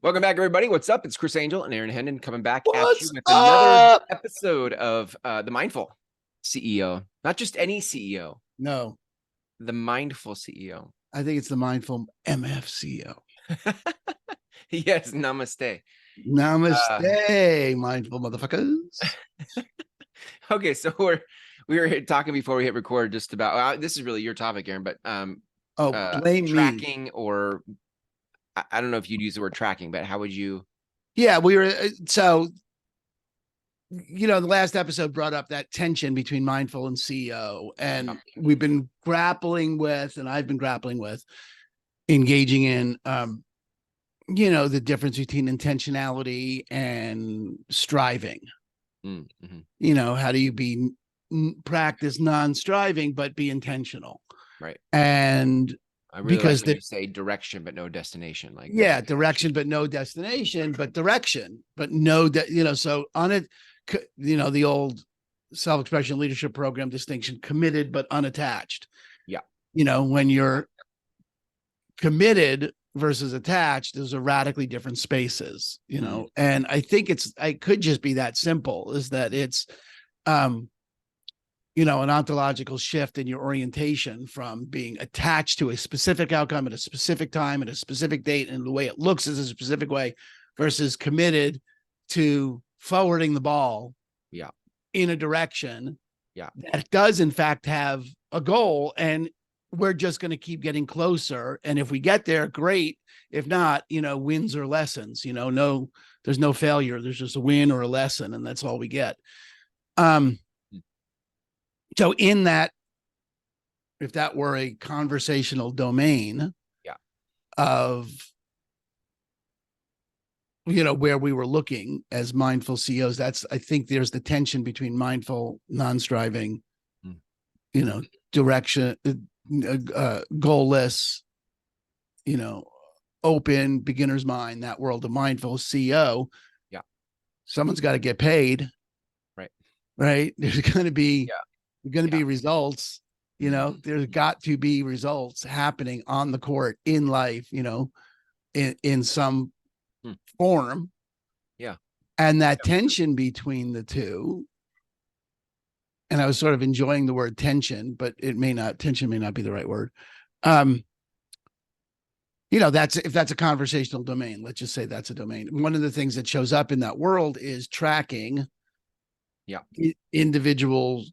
Welcome back, everybody. What's up? It's Chris Angell and Aaron Hendon coming back at you What's with another up? episode of The Mindful CEO. Not just any CEO, No, the Mindful CEO. I think it's the mindful MFCO. Yes, namaste. Namaste, mindful motherfuckers. Okay, so we were talking before we hit record just about this is really your topic, Aaron, but Oh, blame me. tracking, or I don't know if you'd use the word tracking, but how would you? Yeah, we were so the last episode brought up that tension between mindful and CEO, and we've been grappling with, and I've been grappling with engaging in the difference between intentionality and striving. Mm-hmm. How do you practice non-striving but be intentional? Right. And I really because like when you say direction but no destination. Like, yeah, direction but no destination, but direction but no so on it, the old self-expression leadership program distinction: committed but unattached. Yeah. When you're committed versus attached, those are radically different spaces. And I think I could just be that simple, is that it's an ontological shift in your orientation from being attached to a specific outcome at a specific time at a specific date, and the way it looks is a specific way, versus committed to forwarding the ball in a direction that does in fact have a goal, and we're just going to keep getting closer. And if we get there, great. If not, wins or lessons. No, there's no failure. There's just a win or a lesson, and that's all we get. So in that, if that were a conversational domain of, where we were looking as mindful CEOs, I think there's the tension between mindful, non-striving, direction, goalless, open, beginner's mind, that world of mindful CEO. Yeah. Someone's got to get paid. Right. There's going to be, be results. There's got to be results happening on the court, in life, in some form. Yeah. And that tension between the two, and I was sort of enjoying the word tension, but tension may not be the right word. If that's a conversational domain, let's just say that's a domain. One of the things that shows up in that world is tracking individual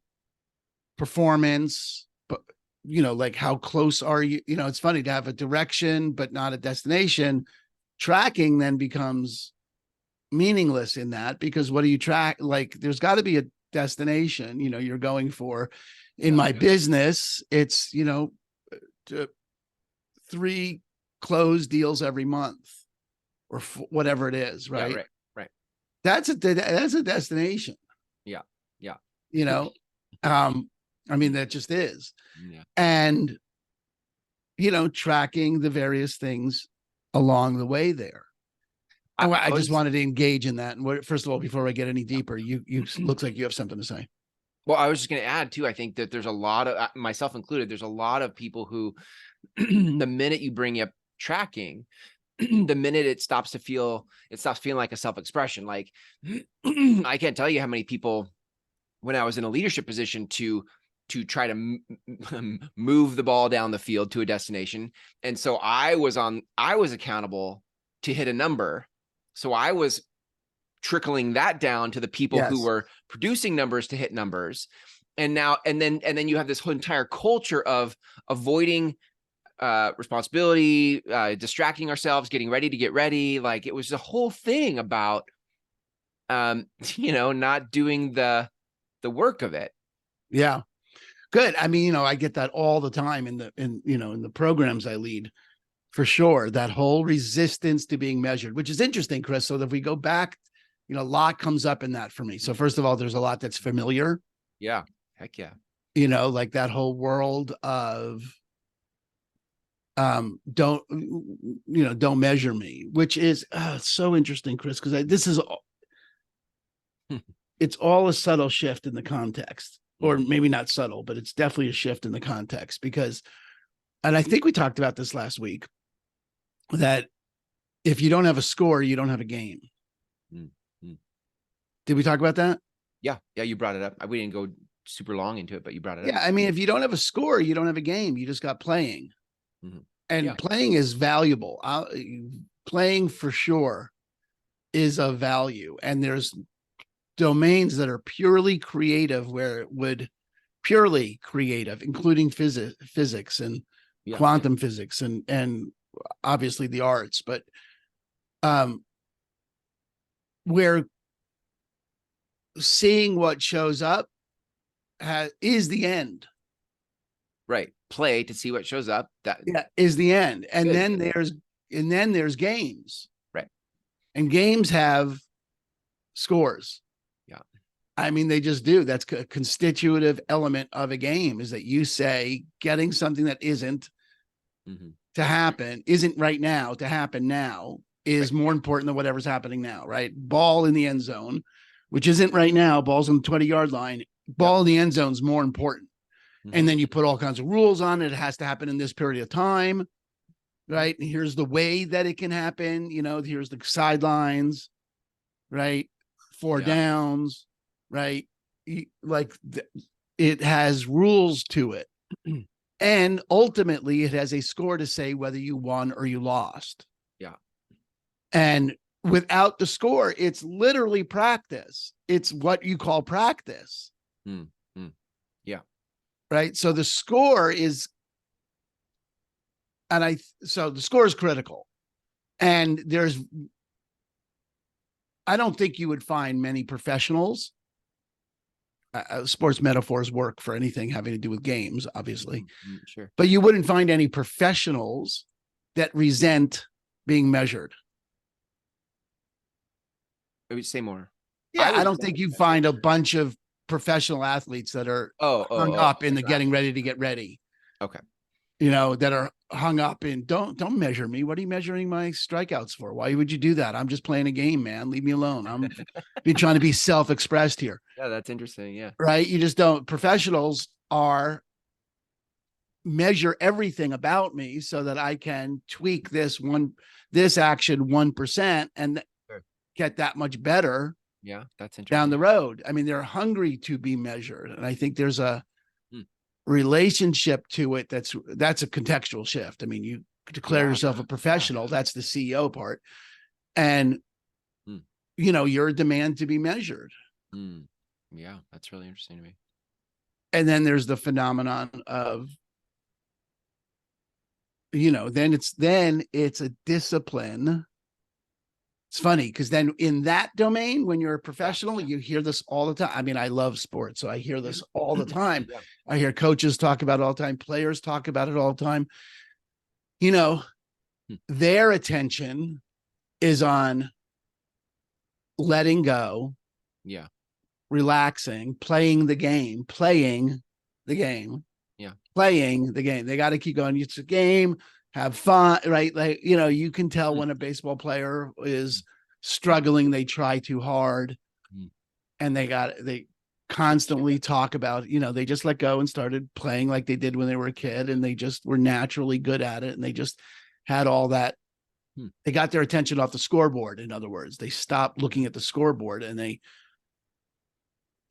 performance, but like how close are you? It's funny to have a direction but not a destination. Tracking then becomes meaningless in that, because what do you track? Like, there's got to be a destination you're going for. In my business, it's 3 closed deals every month, or whatever it is, right? Right. That's a destination. I mean, that just is. And tracking the various things along the way there. I just wanted to engage in that. And first of all, before I get any deeper, you looks like you have something to say. Well, I was just going to add too, I think that there's a lot of, myself included, there's a lot of people who the minute you bring up tracking, the minute it stops feeling like a self-expression. Like, I can't tell you how many people, when I was in a leadership position, to try to move the ball down the field to a destination. And so I was accountable to hit a number. So I was trickling that down to the people who were producing numbers to hit numbers. And then you have this whole entire culture of avoiding responsibility, distracting ourselves, getting ready to get ready. Like, it was the whole thing about, not doing the work of it. Yeah. Good. I mean, I get that all the time in the programs I lead, for sure. That whole resistance to being measured, which is interesting, Chris. So that if we go back, a lot comes up in that for me. So first of all, there's a lot that's familiar. Yeah. Heck yeah. Like that whole world of don't measure me, which is so interesting, Chris, because this is it's all a subtle shift in the context. Or maybe not subtle, but it's definitely a shift in the context, because, and I think we talked about this last week, that if you don't have a score, you don't have a game. Mm, mm. Did we talk about that? Yeah. Yeah. You brought it up. We didn't go super long into it, but you brought it up. Yeah. I mean, if you don't have a score, you don't have a game. You just got playing. Mhm. Yeah. And playing is valuable. Playing for sure is of value. And there's domains that are purely creative where it would purely creative, including physics and Yeah. quantum physics and obviously the arts, but where seeing what shows up is the end. Right. Play to see what shows up. That Yeah, is the end. And good. then there's games. Right. And games have scores. Yeah. I mean, they just do. That's a constitutive element of a game is that you say getting something that isn't to happen, isn't right now, to happen now is more important than whatever's happening now, right? Ball in the end zone, which isn't right now, ball's on the 20-yard line. Ball in the end zone is more important. And then you put all kinds of rules on it. It has to happen in this period of time, right? And here's the way that it can happen. Here's the sidelines, right? Four downs, right? Like it has rules to it. And ultimately, it has a score to say whether you won or you lost. Yeah. And without the score, it's literally practice. It's what you call practice. Yeah. Right. So the score is, so the score is critical. And I don't think you would find many professionals. Sports metaphors work for anything having to do with games, obviously. Sure. But you wouldn't find any professionals that resent being measured. I would say more. Yeah, I don't think you find a bunch of professional athletes that are hung up in the getting ready to get ready. Okay. That are hung up in don't measure me. What are you measuring my strikeouts for? Why would you do that? I'm just playing a game, man. Leave me alone. I'm trying to be self-expressed here. Yeah, that's interesting. Yeah. Right. You just don't. Professionals are measure everything about me so that I can tweak this action 1% and get that much better. Yeah, that's interesting. Down the road. I mean, they're hungry to be measured. And I think there's a relationship to it that's a contextual shift. I mean, you declare yourself a professional, that's the CEO part. And you're a demand to be measured. Yeah, that's really interesting to me. And then there's the phenomenon of then it's a discipline. It's funny because then in that domain, when you're a professional, you hear this all the time. I mean, I love sports, so I hear this all the time. I hear coaches talk about it all the time. Players talk about it all the time. Their attention is on letting go. Yeah. Relaxing, playing the game. Yeah. Playing the game. They got to keep going. It's a game. Have fun, right? Like, you can tell when a baseball player is struggling, they try too hard and they constantly talk about, they just let go and started playing like they did when they were a kid and they just were naturally good at it. And they just had all that. They got their attention off the scoreboard. In other words, they stopped looking at the scoreboard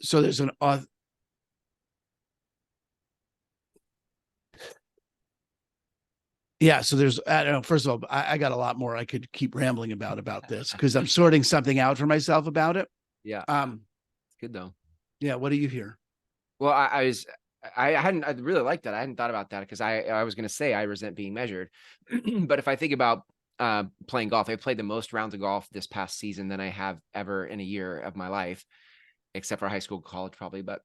so there's an yeah. So there's, I don't know, first of all, I got a lot more I could keep rambling about this because I'm sorting something out for myself about it. Yeah. It's good though. Yeah. What do you hear? Well, I really like that. I hadn't thought about that because I was going to say I resent being measured. But if I think about playing golf, I played the most rounds of golf this past season than I have ever in a year of my life, except for high school, college probably. But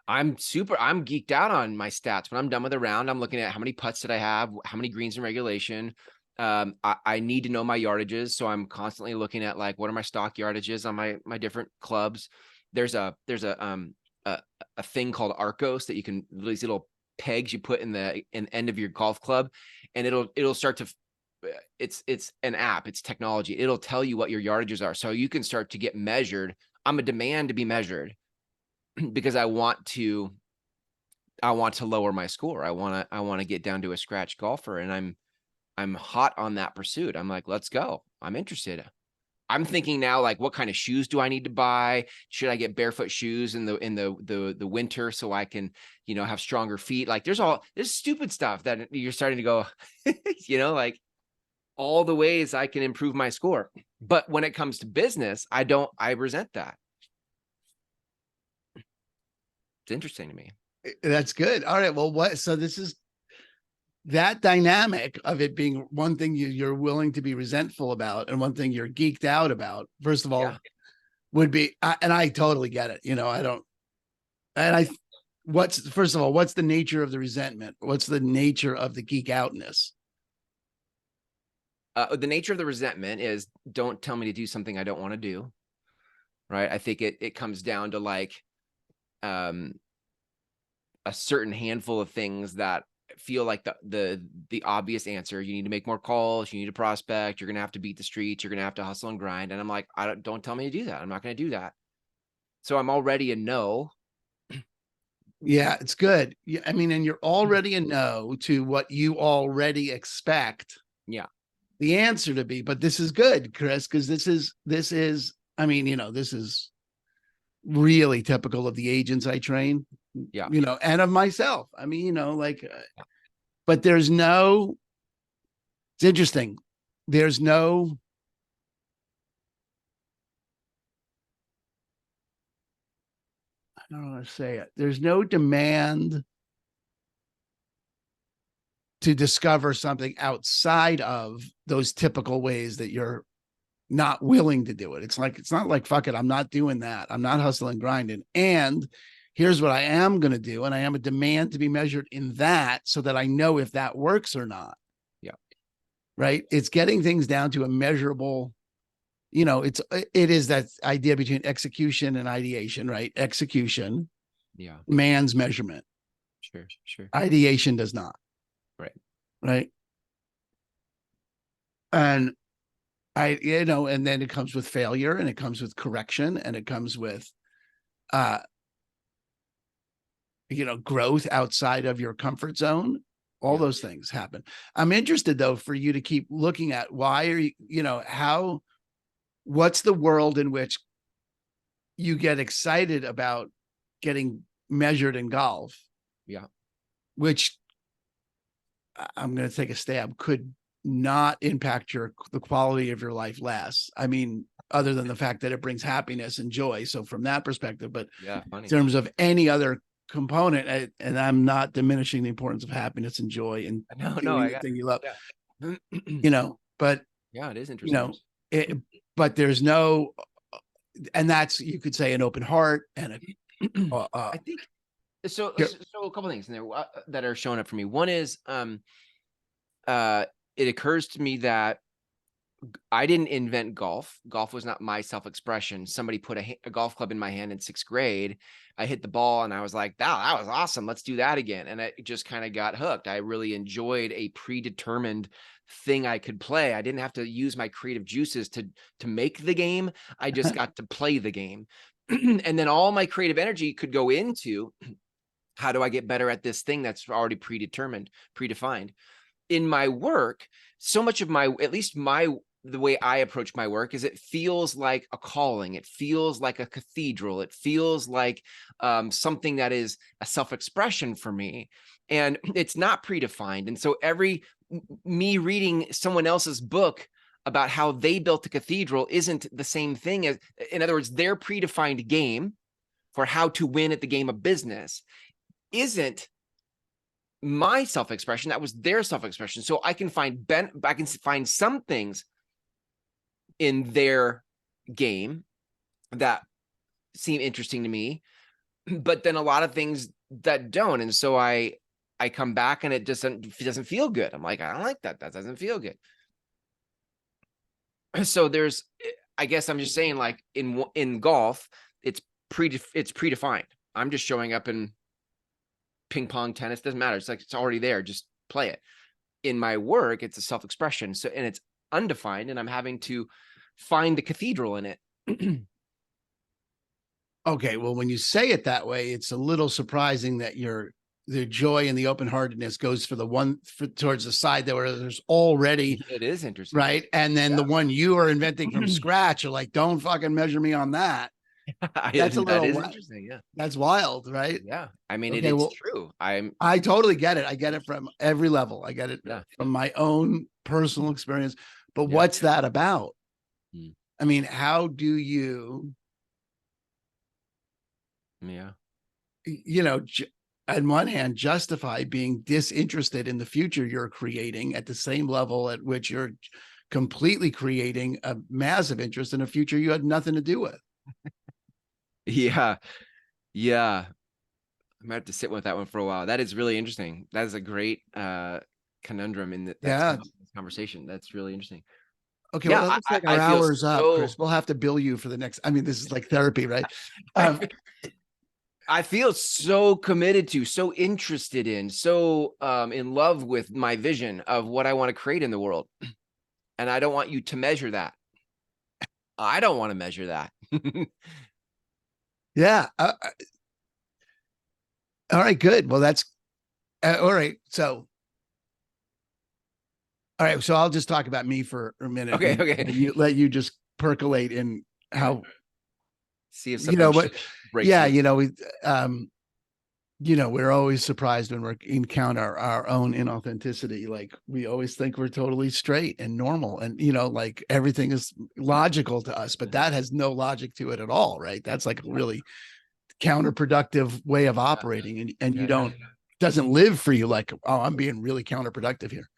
I'm geeked out on my stats. When I'm done with a round, I'm looking at how many putts did I have, how many greens in regulation. I need to know my yardages. So I'm constantly looking at like, what are my stock yardages on my different clubs? There's a thing called Arcos that you can, these little pegs you put in the end of your golf club, and it'll start to, it's an app, it's technology. It'll tell you what your yardages are. So you can start to get measured. I'm a demand to be measured because I want to lower my score. I want to get down to a scratch golfer, and I'm hot on that pursuit. I'm like, let's go. I'm interested. I'm thinking now, like, what kind of shoes do I need to buy? Should I get barefoot shoes in the winter so I can, have stronger feet? Like, there's stupid stuff that you're starting to go, like all the ways I can improve my score. But when it comes to business, I resent that. It's interesting to me. That's good. All right. Well, so this is that dynamic of it being one thing you're willing to be resentful about and one thing you're geeked out about. First of all, Yeah. would be, and I totally get it. I don't, and I, first of all, what's the nature of the resentment? What's the nature of the geek outness? The nature of the resentment is, don't tell me to do something I don't want to do. Right. I think it comes down to like, a certain handful of things that feel like the obvious answer. You need to make more calls. You need to prospect. You're going to have to beat the streets. You're going to have to hustle and grind. And I'm like, don't tell me to do that. I'm not going to do that. So I'm already a no. Yeah, it's good. Yeah, I mean, and you're already a no to what you already expect. Yeah. The answer to be, but this is good, Chris, because this is, I mean, this is really typical of the agents I train, Yeah. And of myself. I mean, but it's interesting. There's no, I don't know how to say it. There's no demand to discover something outside of those typical ways that you're not willing to do it. It's not like, fuck it, I'm not doing that. I'm not hustling, grinding. And here's what I am going to do. And I am a demand to be measured in that so that I know if that works or not. Yeah. Right. It's getting things down to a measurable, it is that idea between execution and ideation, right? Execution. Yeah. Man's measurement. Sure. Ideation does not. Right. And and then it comes with failure and it comes with correction and it comes with, growth outside of your comfort zone. All those things happen. I'm interested though, for you to keep looking at why are you, what's the world in which you get excited about getting measured in golf? Yeah. Which I'm going to take a stab, could not impact the quality of your life less. I mean, other than the fact that it brings happiness and joy. So from that perspective, but in terms of any other component, and I'm not diminishing the importance of happiness and joy and doing the thing you love, but yeah, it is interesting. But there's no, and that's, you could say, an open heart and I think so a couple things in there that are showing up for me. One is, it occurs to me that I didn't invent golf. Golf was not my self-expression. Somebody put a golf club in my hand in 6th grade. I hit the ball and I was like, that was awesome. Let's do that again. And I just kind of got hooked. I really enjoyed a predetermined thing I could play. I didn't have to use my creative juices to make the game. I just got to play the game. And then all my creative energy could go into, how do I get better at this thing that's already predetermined, predefined? In my work, so much of the way I approach my work is it feels like a calling. It feels like a cathedral. It feels like something that is a self-expression for me. And it's not predefined. And so me reading someone else's book about how they built a cathedral isn't the same thing as, in other words, their predefined game for how to win at the game of business isn't my self-expression. That was their self-expression. So I can find some things in their game that seem interesting to me, but then a lot of things that don't. And so I come back and it doesn't feel good. I'm like, I don't like that. That doesn't feel good. So I guess I'm just saying, like, in golf, it's predefined. I'm just showing up in ping pong, tennis, doesn't matter. It's like, it's already there. Just play it. In my work, it's a self-expression. So, and it's undefined, and I'm having to find the cathedral in it. Okay. Well, when you say it that way, it's a little surprising that you're the joy and the open-heartedness goes for the one towards the side that where there's already It is interesting. right. And then the one you are inventing from scratch, you're like, don't fucking measure me on that. That's a That little is interesting. Yeah. that's wild, right? Yeah. I mean, Okay, it's well, true. I totally get it. I get it from every level. I get it Yeah. from my own personal experience. But Yeah. what's that about? Mm. I mean, how do you, Yeah. on one hand, justify being disinterested in the future you're creating at the same level at which you're completely creating a massive interest in a future you had nothing to do with? Yeah. Yeah. I'm gonna have to sit with that one for a while. That is really interesting. That is a great conundrum in that's Yeah. come up in this conversation. That's really interesting. Okay, well, Yeah, that looks like I our feel hour's up, so Chris. We'll have to bill you for the next. I mean, this is like therapy, right? I, Um, I feel so committed to, so interested in, so in love with my vision of what I want to create in the world. And I don't want you to measure that. I don't want to measure that. yeah. All right, good. Well, that's all right. So, all right. So I'll just talk about me for a minute Okay, and okay. let you just percolate in how See if something what. breaks Yeah, loose. um, we're always surprised when we encounter our own inauthenticity. Like we always think we're totally straight and normal, and like everything is logical to us, but that has no logic to it at all, right? That's like a really counterproductive way of operating, and you don't doesn't live for you like, oh, I'm being really counterproductive here.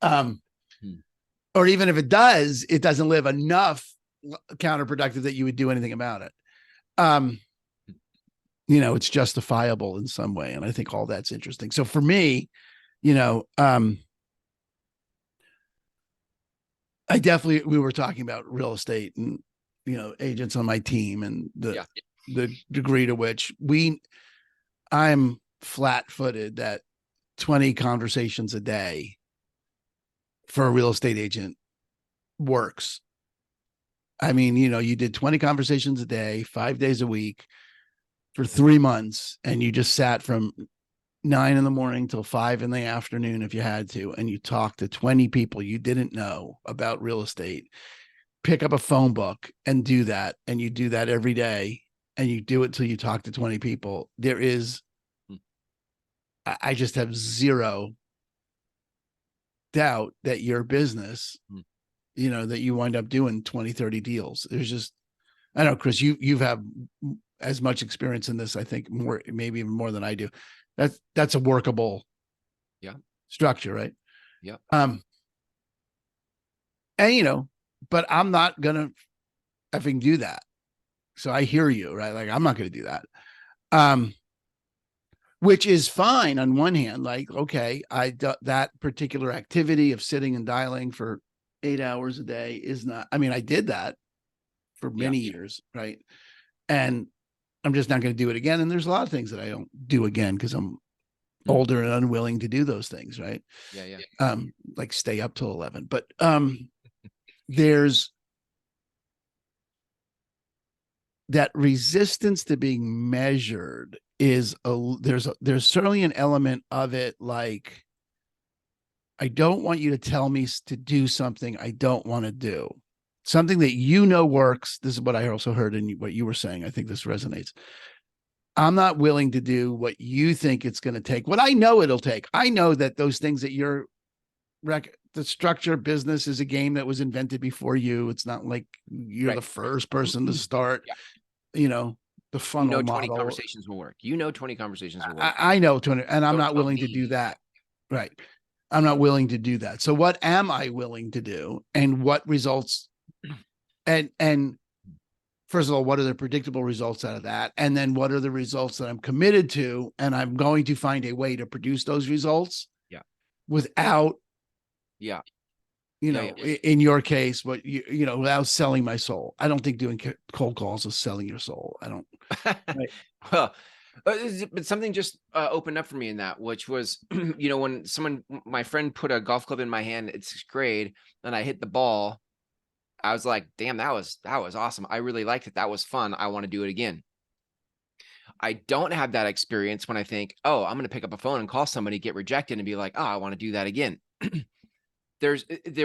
Hmm. Or even if it does, it doesn't live enough counterproductive that you would do anything about it. It's justifiable in some way. And I think all that's interesting. So for me, I definitely, we were talking about real estate and, agents on my team and the degree to which I'm flat footed that 20 conversations a day for a real estate agent works. I mean, you did 20 conversations a day, 5 days a week for 3 months, and you just sat from 9 in the morning till 5 in the afternoon if you had to, and you talked to 20 people you didn't know about real estate. Pick up a phone book and do that, and you do that every day, and you do it till you talk to 20 people. I just have zero doubt that your business, that you wind up doing 20, 30 deals. There's just, I don't know, Chris, you've had as much experience in this, I think more, maybe even more than I do. That's a workable structure, right? Yeah. And but I'm not gonna effing do that. So I hear you, right? Like I'm not gonna do that. Which is fine on one hand. Like, okay, that particular activity of sitting and dialing for 8 hours a day is not, I mean, I did that for many years, right? And I'm just not going to do it again. And there's a lot of things that I don't do again because I'm older and unwilling to do those things, right? Yeah. Like stay up till 11. But there's that resistance to being measured is there's certainly an element of it, like I don't want you to tell me to do something I don't want to do, something that works. This is what I also heard in what you were saying. I think this resonates. I'm not willing to do what you think it's going to take, what I know it'll take. I know that those things that the structure of business is a game that was invented before you. It's not like you're the first person to start, the funnel 20 model. conversations will work. 20 conversations will work. I know 20, and I'm not willing to do that. Right. I'm not willing to do that. So what am I willing to do, and what results, and first of all, what are the predictable results out of that? And then what are the results that I'm committed to? And I'm going to find a way to produce those results without, in your case, what without selling my soul. I don't think doing cold calls is selling your soul. I don't. Right. Well, but something just opened up for me in that, which was, when my friend put a golf club in my hand at 6th grade and I hit the ball, I was like, damn, that was awesome. I really liked it. That was fun. I want to do it again. I don't have that experience when I think, oh, I'm going to pick up a phone and call somebody, get rejected, and be like, oh, I want to do that again. There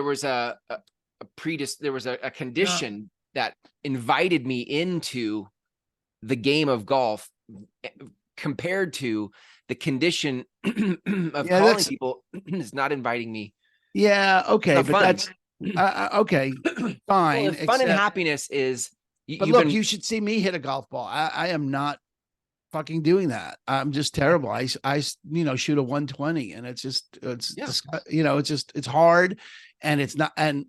was a No. condition that invited me into the game of golf compared to the condition of Yeah, calling that's people is not inviting me. yeah, It's okay, not but fun. that's okay, Well, fine. if fun and Except, happiness is but you've look, been you should see me hit a golf ball. I am not fucking doing that. I'm just terrible. I shoot a 120, and yeah. it's just it's hard, and it's not, and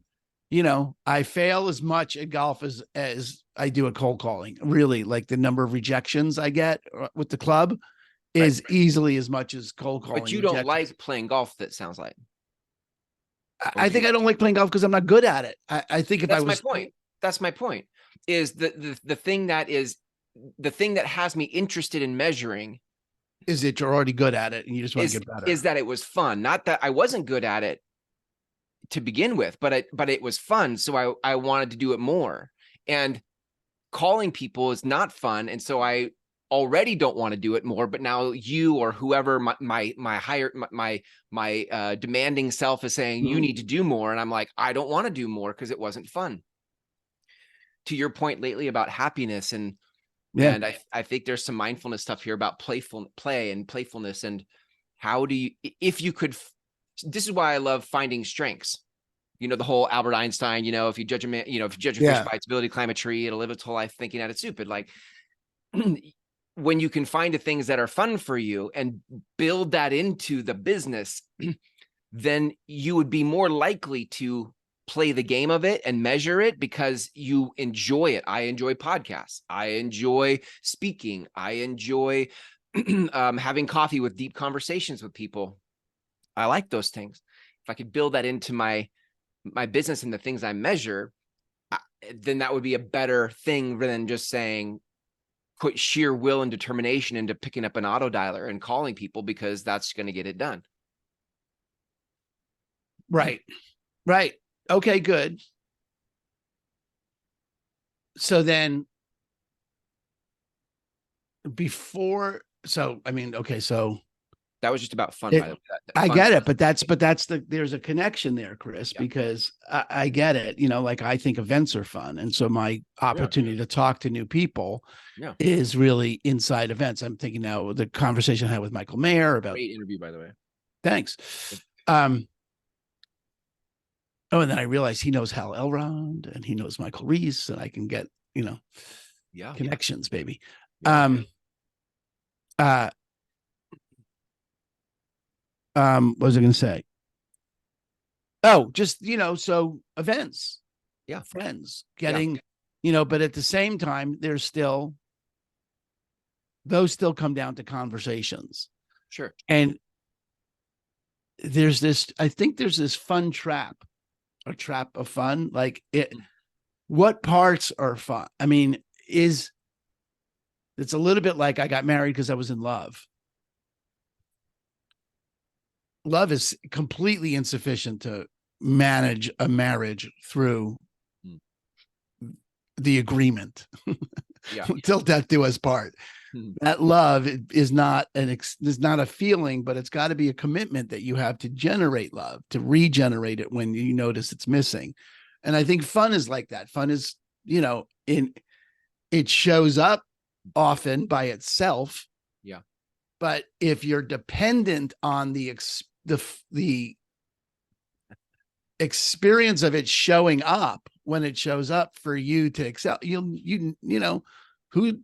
I fail as much at golf as I do at cold calling. Really, like the number of rejections I get with the club Right. is easily as much as cold But calling you don't rejections. like playing golf, that sounds like. Or I do think you? I don't like playing golf because I'm not good at it. I think if I That's my was, point. That's my point. Is the thing that is the thing that has me interested in measuring is that you're already good at it and you just want to is get better. is that it was fun. Not that I wasn't good at it to begin with, but it was fun. So I wanted to do it more. And calling people is not fun. And so I already don't want to do it more, but now you or whoever my higher my demanding self is saying you need to do more, and I'm like, I don't want to do more because it wasn't fun. To your point lately about happiness, Yeah. and I think there's some mindfulness stuff here about play and playfulness, and how do you, if you could, this is why I love finding strengths. The whole Albert Einstein, if you judge a man, if you judge a fish Yeah. by its ability to climb a tree, it'll live its whole life thinking that it's stupid. Like, when you can find the things that are fun for you and build that into the business, then you would be more likely to play the game of it and measure it because you enjoy it. I enjoy podcasts. I enjoy speaking. I enjoy having coffee with deep conversations with people. I like those things. If I could build that into my business and the things I measure, then that would be a better thing than just saying put sheer will and determination into picking up an auto dialer and calling people because that's going to get it done. Right. Right. Okay, good. So then I mean, okay, so That was just about fun, by the way. I Fun. get it, but there's a connection there, Chris, Yeah. because I get it. Like I think events are fun. And so my opportunity to talk to new people is really inside events. I'm thinking now the conversation I had with Michael Mayer about. Great interview, by the way. Thanks. Oh, and then I realized he knows Hal Elrond and he knows Michael Reese, and I can get, connections, baby. Yeah. What was I going to say? Oh, just, so events. Yeah. Friends getting, but at the same time, those still come down to conversations. Sure. And I think there's this fun trap, a trap of fun. Like what parts are fun? I mean, it's a little bit like I got married because I was in love. Love is completely insufficient to manage a marriage through the agreement. Till death do us part. That love is not a feeling, but it's got to be a commitment that you have to generate love, to regenerate it when you notice it's missing. And I think fun is like that. Fun is, it shows up often by itself. Yeah. But if you're dependent on the experience of it showing up when it shows up for you to excel, who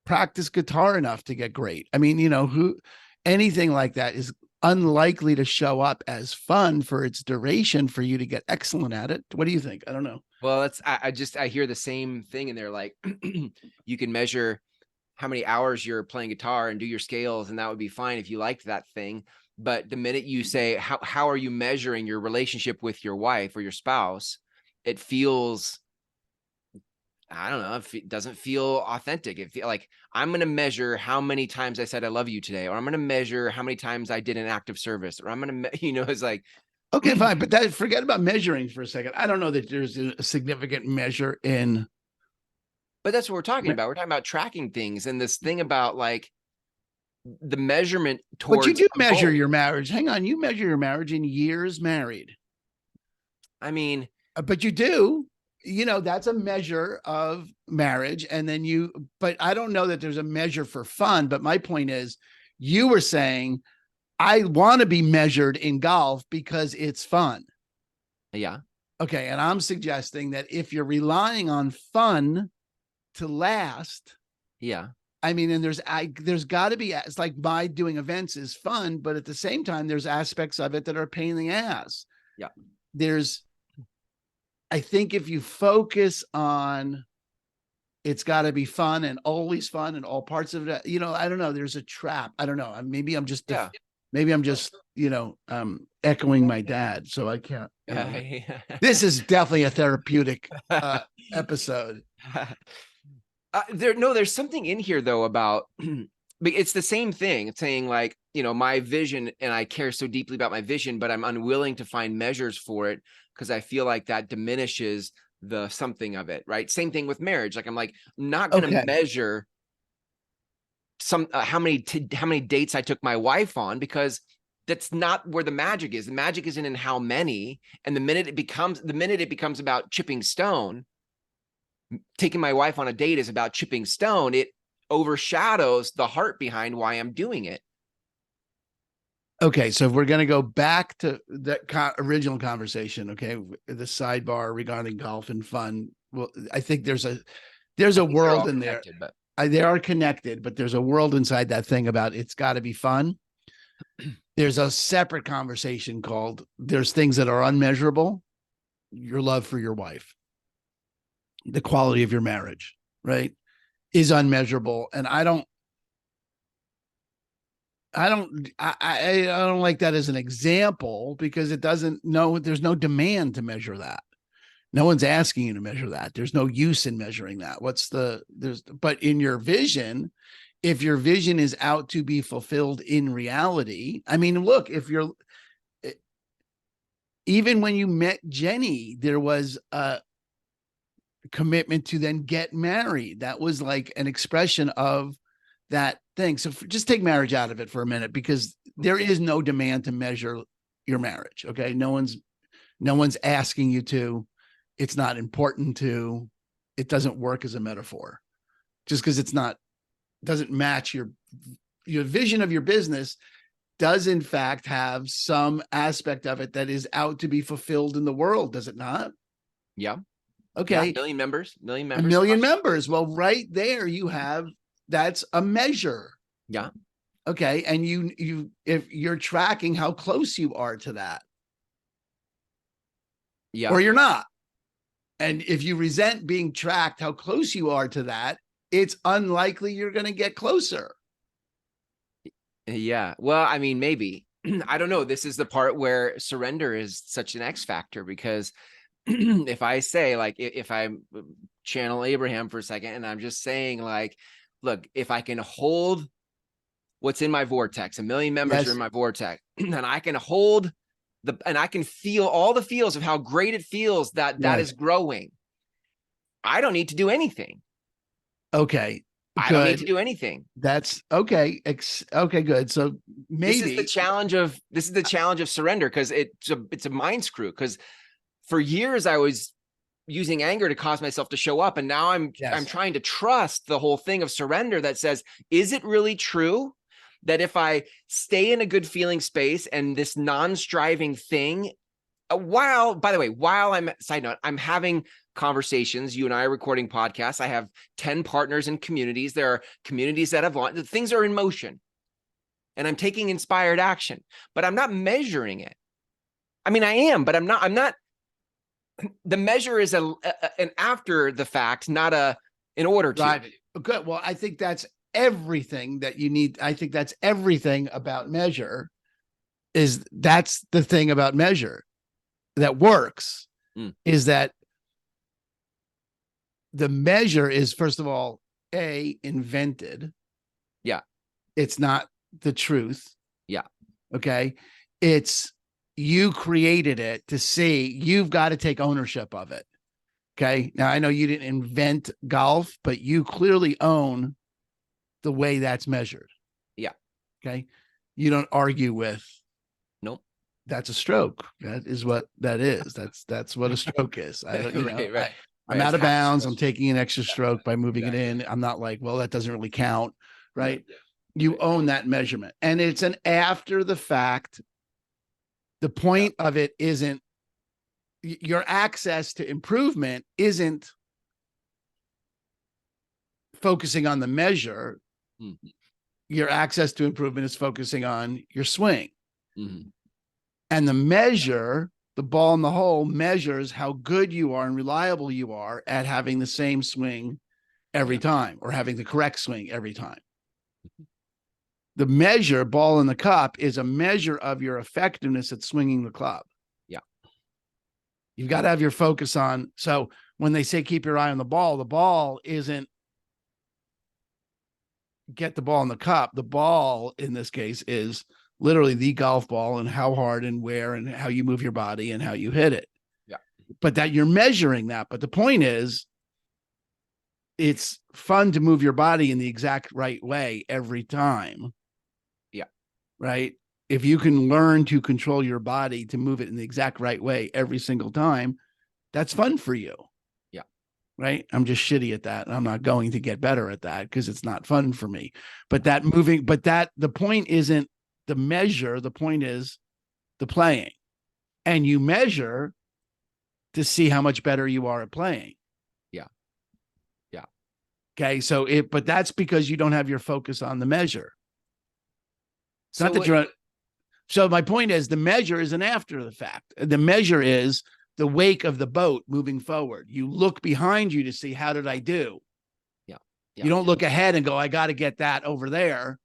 practice guitar enough to get great? I mean, anything like that is unlikely to show up as fun for its duration for you to get excellent at it. What do you think? I don't know. Well, I hear the same thing in there. Like you can measure how many hours you're playing guitar and do your scales, and that would be fine if you liked that thing. But the minute you say, how are you measuring your relationship with your wife or your spouse? It feels, I don't know, if it doesn't feel authentic. It feel like I'm going to measure how many times I said I love you today, or I'm going to measure how many times I did an act of service, or I'm going to, it's like, okay, fine. But forget about measuring for a second. I don't know that there's a significant measure in But that's what we're talking about. We're talking about tracking things, and this thing about like the measurement But you towards do a measure goal. your marriage. Hang on, you measure your marriage in years married. I mean, But you do, that's a measure of marriage. And then but I don't know that there's a measure for fun. But my point is, you were saying, I want to be measured in golf because it's fun. yeah, Okay. And I'm suggesting that if you're relying on fun to last, yeah, I mean, and there's got to be, it's like my doing events is fun, but at the same time, there's aspects of it that are a pain in the ass. yeah, I think if you focus on it's got to be fun and always fun and all parts of it, I don't know. There's a trap. I don't know. yeah. Maybe I'm just, echoing my dad. So I can't, this is definitely a therapeutic episode. There's something in here though about it's the same thing. It's saying like, my vision, and I care so deeply about my vision, but I'm unwilling to find measures for it because I feel like that diminishes the something of it, right? Same thing with marriage. Like I'm like not going to measure how many dates I took my wife on, because that's not where the magic is. The magic isn't in how many. And the minute it becomes about chipping stone, taking my wife on a date is about chipping stone, it overshadows the heart behind why I'm doing it. Okay, so if we're going to go back to that original conversation, okay, the sidebar regarding golf and fun. Well, I think there's a world in there. But They are connected, but there's a world inside that thing about it's got to be fun. There's a separate conversation called there's things that are unmeasurable. Your love for your wife, the quality of your marriage, right, is unmeasurable. And I don't like that as an example because there's no demand to measure that. No one's asking you to measure that. There's no use in measuring that. But in your vision, if your vision is out to be fulfilled in reality, I mean, look, even when you met Jenny, there was a commitment to then get married. That was like an expression of that thing. So just take marriage out of it for a minute, because there is no demand to measure your marriage. Okay. No one's asking you to. It's not important to. It doesn't work as a metaphor just because doesn't match your vision of your business. Does in fact have some aspect of it that is out to be fulfilled in the world, does it not? Yeah. Okay. Yeah, million members. A million members. Well, right there you have, that's a measure. Yeah. Okay. And if you're tracking how close you are to that. Yeah. Or you're not. And if you resent being tracked how close you are to that, it's unlikely you're going to get closer. Yeah. Well, I mean, maybe. I don't know. This is the part where surrender is such an X factor, because if I say, like, if I channel Abraham for a second and I'm just saying, like, look, if I can hold what's in my vortex, a million members are in my vortex, and I can hold and I can feel all the feels of how great it feels that is growing. I don't need to do anything. Okay. I don't need to do anything. That's okay. Okay, good. So maybe this is the challenge of surrender, because it's a mind screw. Because for years I was using anger to cause myself to show up, and now I'm trying to trust the whole thing of surrender that says, is it really true that if I stay in a good feeling space and this non-striving thing, while I'm having conversations, you and I are recording podcasts, I have 10 partners in communities, there are communities that have launched, things are in motion, and I'm taking inspired action, but I'm not measuring it. I mean, I am, but I'm not. The measure is an after the fact, not in order to. Right. Good. Well, I think that's everything that you need. I think that's everything about measure. That's the thing about measure that works, is that the measure is, first of all, invented. Yeah. It's not the truth. Yeah. Okay. It's, you created it to see, you've got to take ownership of it. Okay. Now I know you didn't invent golf, but you clearly own the way that's measured. Yeah. Okay. You don't argue with, Nope. that's a stroke. That is what that is. That's what a stroke is. I don't, Right. I'm It's out of half a bounds. stroke. I'm taking an extra stroke by moving it Exactly. in. I'm not like, well, that doesn't really count. Right. Yeah. You Right. own that measurement. And it's an after the fact. The Yeah. point of it isn't, your access to improvement isn't focusing on the measure. Mhm. Your access to improvement is focusing on your swing. Mhm. And the measure, the ball in the hole, measures how good you are and reliable you are at having the same swing every Yeah. time, or having the correct swing every time. The measure, ball in the cup, is a measure of your effectiveness at swinging the club. Yeah. You've got to have your focus on. So when they say keep your eye on the ball isn't get the ball in the cup. The ball in this case is literally the golf ball, and how hard and where and how you move your body and how you hit it. Yeah. But that you're measuring that. But the point is, it's fun to move your body in the exact right way every time. Yeah. Right. If you can learn to control your body to move it in the exact right way every single time, that's fun for you. Yeah. Right. I'm just shitty at that. And I'm not going to get better at that because it's not fun for me. But that moving, but that the point isn't the measure. The point is the playing. And you measure to see how much better you are at playing. Yeah. Yeah. Okay. But that's because you don't have your focus on the measure. It's So not that you're, so my point is the measure is an after the fact. The measure is the wake of the boat moving forward. You look behind you to see, how did I do? Yeah. You don't look ahead and go, I got to get that over there.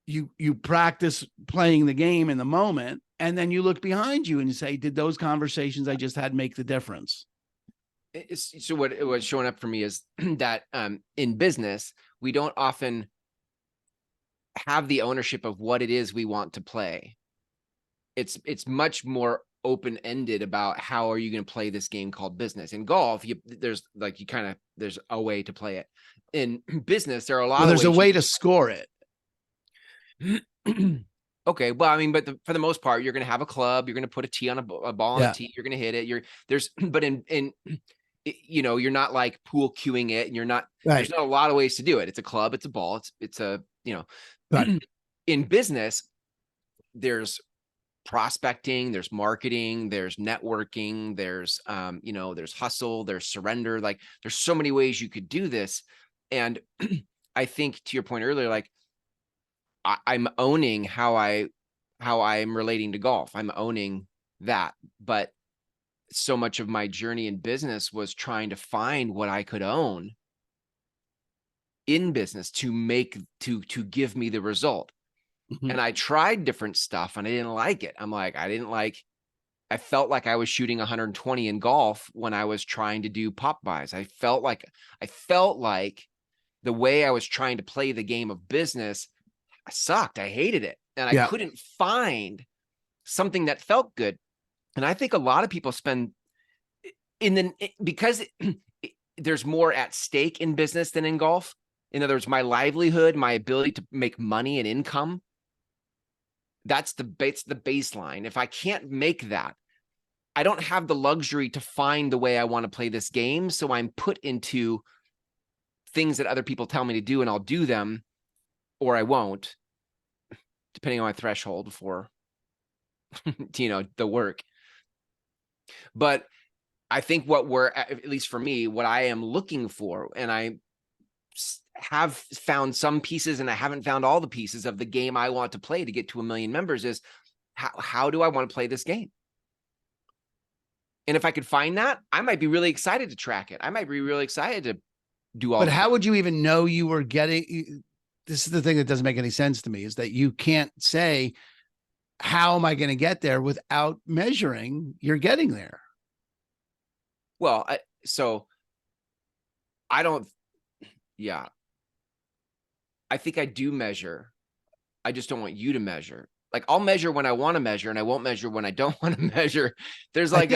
You practice playing the game in the moment, and then you look behind you and you say, did those conversations I just had make the difference? So what it was showing up for me is that in business, we don't often have the ownership of what it is we want to play. It's much more open-ended about how are you going to play this game called business. In golf, there's a way to play it. In business, there are a lot Well, of there's a ways way to score it. Okay, well, I mean, but for the most part, you're going to have a club, you're going to put a tee on a ball on a tee, you're going to hit it. But you're not like pool cueing it, and there's not a lot of ways to do it. It's a club, it's a ball, it's a, Right. In business, there's prospecting, there's marketing, there's networking, there's there's hustle, there's surrender. Like there's so many ways you could do this. And I think to your point earlier, like I'm owning how I'm relating to golf. I'm owning that. But so much of my journey in business was trying to find what I could own in business to give me the result. Mhm. And I tried different stuff and I didn't like it. I felt like I was shooting 120 in golf when I was trying to do pop buys. I felt like the way I was trying to play the game of business, I sucked. I hated it. And I Yeah. couldn't find something that felt good. And I think a lot of people spend because there's more at stake in business than in golf. In other words, my livelihood, my ability to make money and income, that's the baseline. If I can't make that, I don't have the luxury to find the way I want to play this game. So I'm put into things that other people tell me to do, and I'll do them or I won't, depending on my threshold for the work. But I think at least for me, what I am looking for, and I have found some pieces and I haven't found all the pieces of the game I want to play to get to 1 million members, is how do I want to play this game? And if I could find that, I might be really excited to track it. I might be really excited to do all. But how would you even know you were getting? This is the thing that doesn't make any sense to me, is that you can't say, how am I going to get there without measuring you're getting there? Well, I don't, yeah. I think I do measure. I just don't want you to measure. Like I'll measure when I want to measure and I won't measure when I don't want to measure. There's I like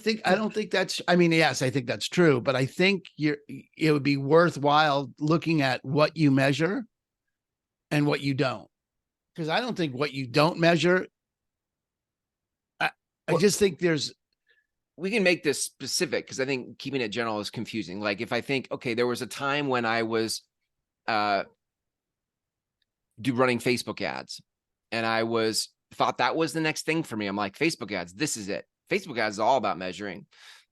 think, a, I don't think that's, I mean, yes, I think that's true, but I think it would be worthwhile looking at what you measure and what you don't. Because I don't think what you don't measure, I well, just think there's, we can make this specific because I think keeping it general is confusing. Like if I think, okay, there was a time when I was running Facebook ads and I thought that was the next thing for me. I'm like, Facebook ads, this is it. Facebook ads is all about measuring,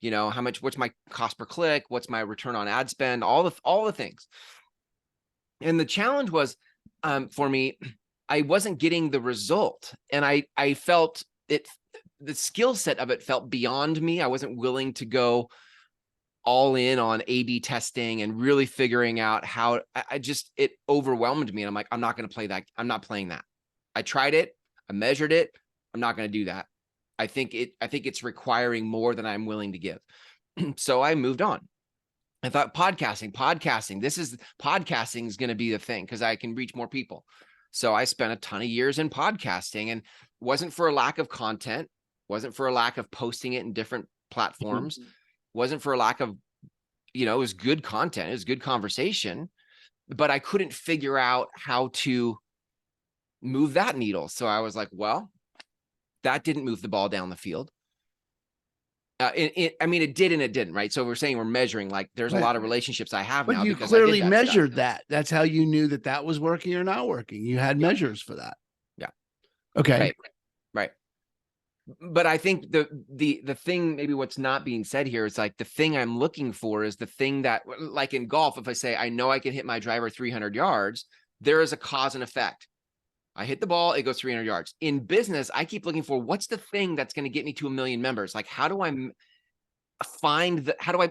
how much, what's my cost per click, what's my return on ad spend, all the things. And the challenge was for me, I wasn't getting the result. And I felt it, the skill set of it felt beyond me. I wasn't willing to go all in on A/B testing and really figuring out how it overwhelmed me. And I'm like, I'm not going to play that. I'm not playing that. I tried it. I measured it. I'm not going to do that. I think it's requiring more than I'm willing to give. So I moved on. I thought podcasting is going to be the thing because I can reach more people. So I spent a ton of years in podcasting, and wasn't for a lack of content, wasn't for a lack of posting it in different platforms, wasn't for a lack of, it was good content, it was good conversation, but I couldn't figure out how to move that needle. So I was like, well, that didn't move the ball down the field. I mean, it did and it didn't, right? So we're saying we're measuring, like there's a lot of relationships I have now but you because I did clearly that measured stuff. that. That's how you knew that that was working or not working. You had measures for that. Yeah. Okay. Right. But I think the thing, maybe what's not being said here is like the thing I'm looking for is the thing that, like in golf, if I say, I know I can hit my driver 300 yards, there is a cause and effect. I hit the ball, it goes 300 yards. In business, I keep looking for what's the thing that's going to get me to 1 million members? Like, how do I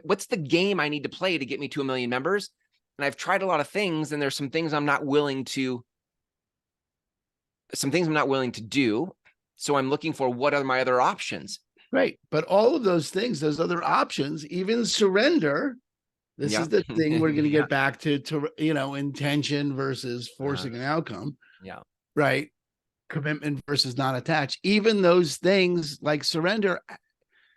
what's the game I need to play to get me to 1 million members? And I've tried a lot of things, and there's some things I'm not willing to do. So I'm looking for what are my other options. Right. But all of those things, those other options, even surrender, this is the thing we're going to get back to, intention versus forcing an outcome. Yeah. Right. Commitment versus non-attached. Even those things like surrender,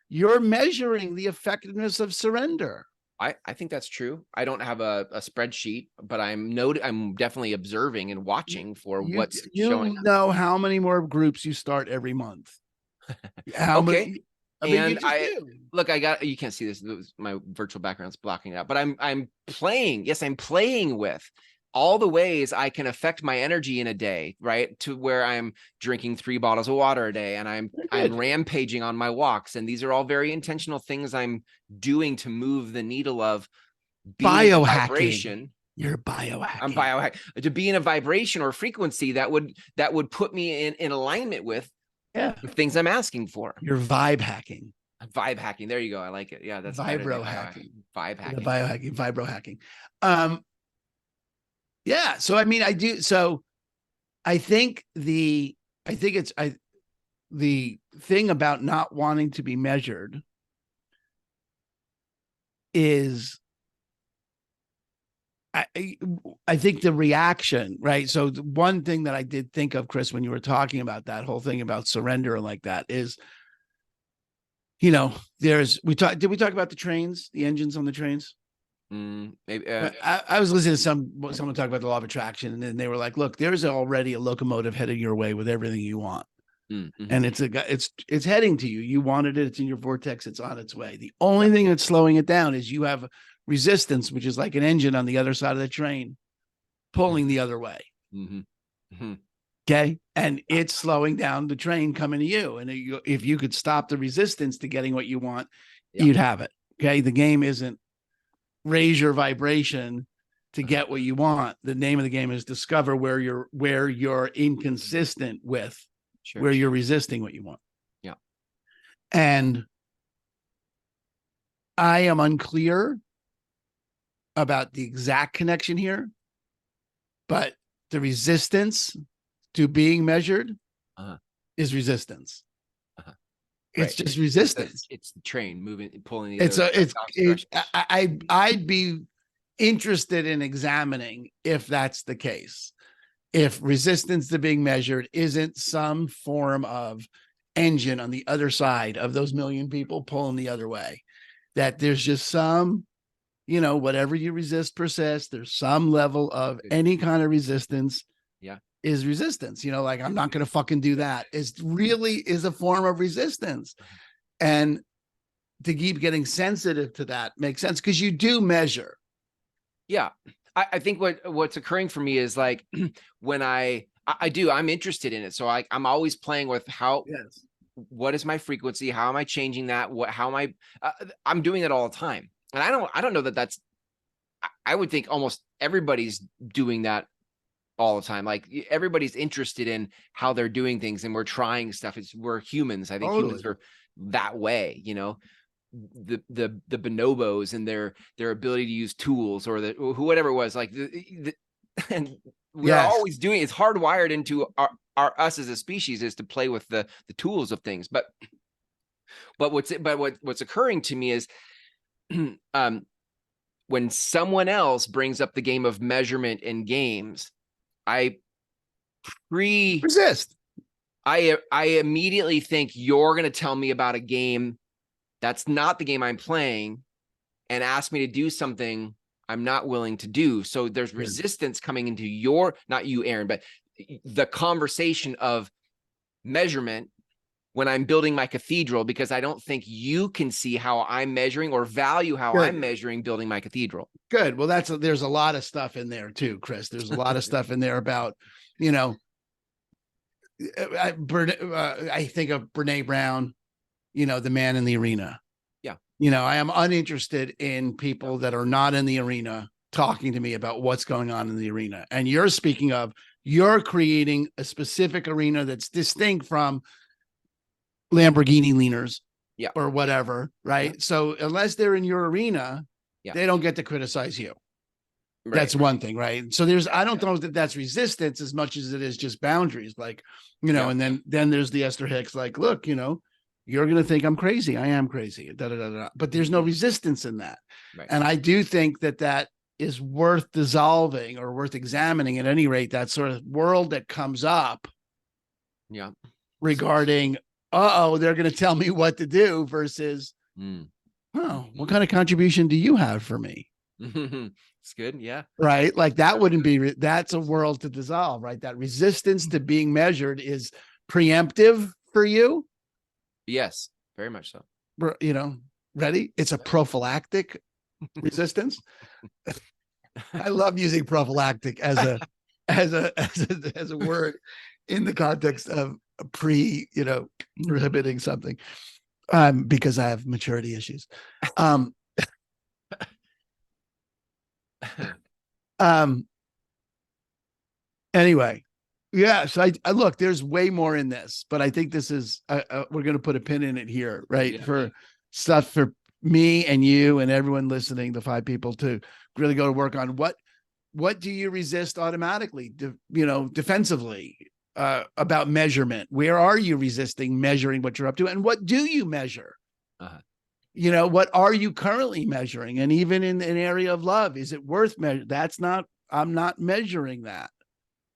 you're measuring the effectiveness of surrender. I think that's true. I don't have a spreadsheet, but I'm definitely observing and watching for what's showing up. You know how many more groups you start every month. How Okay. many? I mean, look, you can't see this. My virtual background's blocking it out, but I'm playing. Yes, I'm playing with all the ways I can affect my energy in a day, right? To where I'm drinking 3 bottles of water a day and I'm rampaging on my walks. And these are all very intentional things I'm doing to move the needle of being in vibration. You're biohacking. I'm biohacking to be in a vibration or frequency that would put me in alignment with the things I'm asking for. You're vibe hacking. Vibe hacking. There you go. I like it. Yeah, that's vibro hacking. Vibe hacking. Biohacking, vibro hacking. Yeah. So I mean, I do. So I think the thing about not wanting to be measured is I think the reaction, right? So the one thing that I did think of, Chris, when you were talking about that whole thing about surrender and like that is, did we talk about the trains, the engines on the trains? Maybe I was listening to someone talk about the law of attraction, and then they were like, look, there's already a locomotive headed your way with everything you want. And it's heading to you. You wanted it. It's in your vortex. It's on its way. The only thing that's slowing it down is you have resistance, which is like an engine on the other side of the train pulling the other way. Okay. And it's slowing down the train coming to you. And if you could stop the resistance to getting what you want, you'd have it. Okay. The game isn't raise your vibration to get what you want. The name of the game is discover where you're inconsistent with where you're resisting what you want. Yeah. And I am unclear about the exact connection here, but the resistance to being measured is resistance. It's just resistance. It's the train moving, pulling. I'd be interested in examining if that's the case. if resistance to being measured isn't some form of engine on the other side of those million people pulling the other way, that there's just some, whatever you resist persists. There's some level of any kind of resistance is resistance, like I'm not going to fucking do that. It really is a form of resistance. And to keep getting sensitive to that makes sense because you do measure. Yeah. I think what's occurring for me is like when I'm interested in it. So I'm always playing with what is my frequency? How am I changing that? How am I, I'm doing it all the time. And I don't know that I would think almost everybody's doing that all the time. Like everybody's interested in how they're doing things and we're trying stuff. We're humans. I think humans are that way, the bonobos and their ability to use tools or whatever it was like and we're always doing it's hardwired into our us as a species is to play with the tools of things. But what's occurring to me is when someone else brings up the game of measurement in games, I resist. I immediately think you're going to tell me about a game that's not the game I'm playing and ask me to do something I'm not willing to do. So there's resistance coming into not you, Aaron, but the conversation of measurement when I'm building my cathedral, because I don't think you can see how I'm measuring or value how I'm measuring building my cathedral. Good. Well, there's a lot of stuff in there too, Chris. There's a lot of stuff in there about, I think of Brene Brown, the man in the arena. Yeah. I am uninterested in people that are not in the arena talking to me about what's going on in the arena. And you're creating a specific arena that's distinct from Lamborghini leaners or whatever. Right. Yeah. So unless they're in your arena, they don't get to criticize you. Right. That's one thing. Right. So I don't know that that's resistance as much as it is just boundaries. Like, and then there's the Esther Hicks, like, look, you're going to think I'm crazy. I am crazy. But there's no resistance in that. Right. And I do think that is worth dissolving or worth examining at any rate, that sort of world that comes up regarding, they're going to tell me what to do versus, what kind of contribution do you have for me? It's good. Yeah. Right. Like that wouldn't be, that's a world to dissolve, right? That resistance to being measured is preemptive for you. Yes, very much so. Ready? It's a prophylactic resistance. I love using prophylactic as a word in the context of prohibiting something, because I have maturity issues. Anyway. Yeah. So I look, there's way more in this, but I think this is, we're going to put a pin in it here, right? Yeah. For stuff for me and you and everyone listening, the 5 people to really go to work on what do you resist automatically, defensively, about measurement? Where are you resisting measuring what you're up to? And what do you measure? What are you currently measuring? And even in an area of love, is it worth measuring? I'm not measuring that.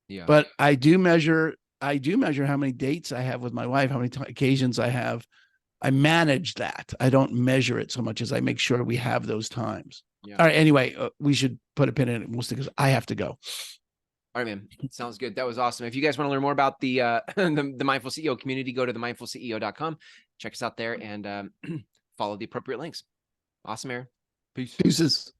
Yeah. But I do measure how many dates I have with my wife, how many occasions I have. I manage that. I don't measure it so much as I make sure we have those times. Yeah. All right. Anyway, we should put a pin in it mostly because I have to go. All right, man. Sounds good. That was awesome. If you guys want to learn more about the the Mindful CEO community, go to themindfulceo.com. Check us out there and follow the appropriate links. Awesome, Aaron. Peace. Deuces.